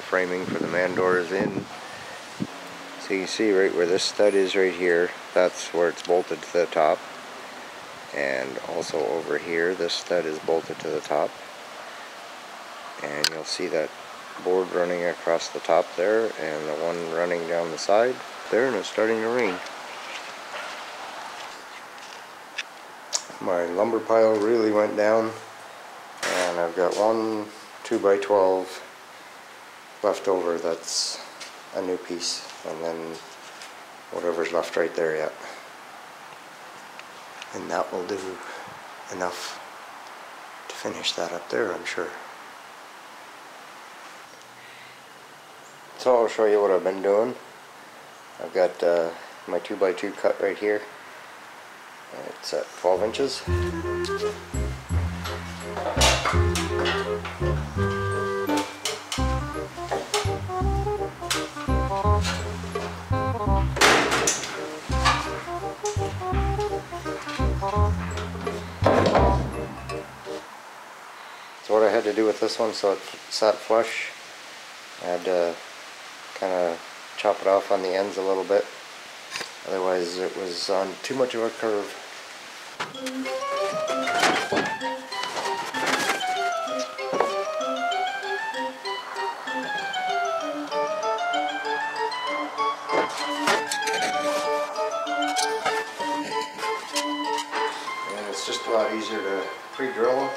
Framing for the man door is in. So you see right where this stud is right here, that's where it's bolted to the top. And also over here, this stud is bolted to the top. And you'll see that board running across the top there and the one running down the side there, and it's starting to rain. My lumber pile really went down, and I've got one 2x12 left over. That's a new piece, and then whatever's left right there yet, and that will do enough to finish that up there, I'm sure. So I'll show you what I've been doing. I've got my 2x2 cut right here. It's at 12 inches. So what I had to do with this one, so it sat flush, I had to kind of chop it off on the ends a little bit, otherwise it was on too much of a curve. And it's just a lot easier to pre-drill them.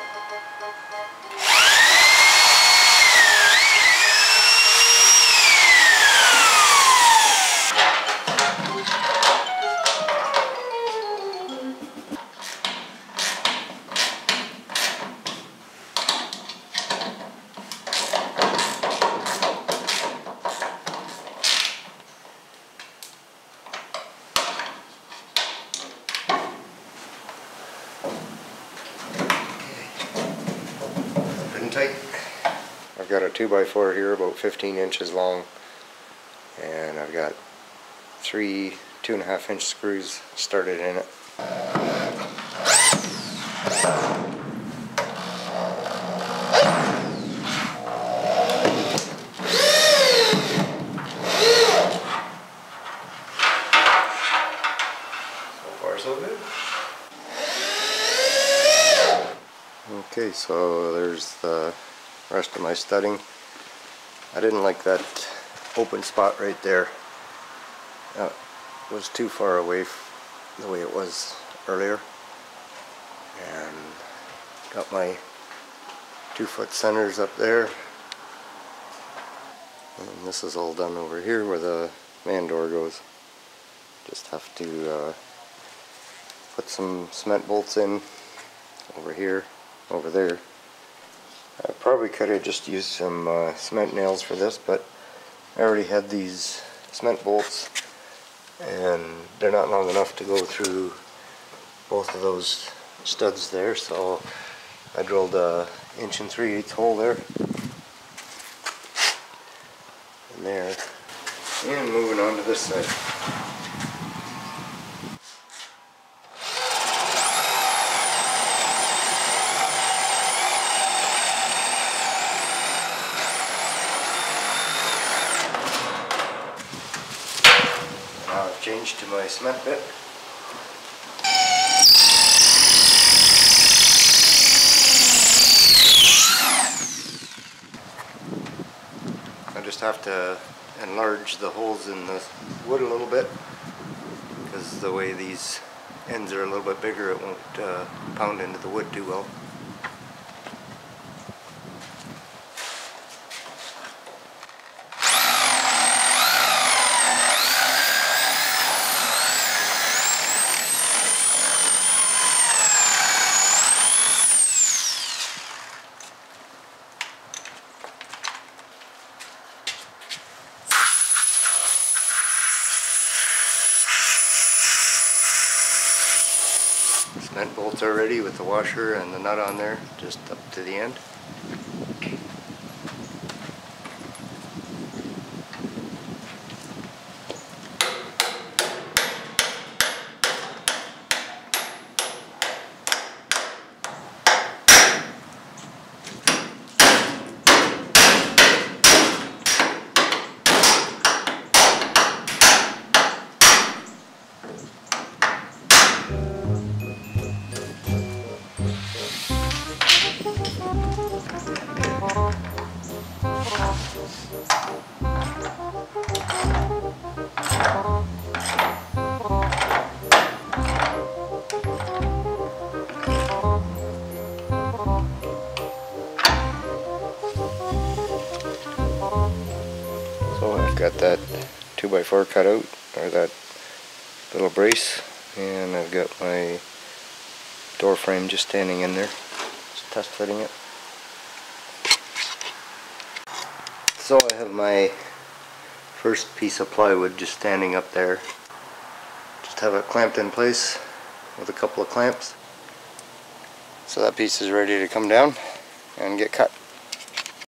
I've got a 2x4 here about 15 inches long, and I've got 3 2.5 inch screws started in it. So far so good. Okay, so there's the rest of my studding. I didn't like that open spot right there. It was too far away the way it was earlier. And got my 2-foot centers up there. And this is all done over here where the man door goes. Just have to put some cement bolts in over here, over there. I probably could have just used some cement nails for this, but I already had these cement bolts and they're not long enough to go through both of those studs there, so I drilled a 1 3/8 hole there and there. And moving on to this side. Change to my cement bit. I just have to enlarge the holes in the wood a little bit, because the way these ends are a little bit bigger, it won't pound into the wood too well. cement bolts already with the washer and the nut on there, just up to the end. So I've got that 2x4 cut out, or that little brace, and I've got my door frame just standing in there, just test fitting it. So I have my first piece of plywood just standing up there. Just have it clamped in place with a couple of clamps. So that piece is ready to come down and get cut.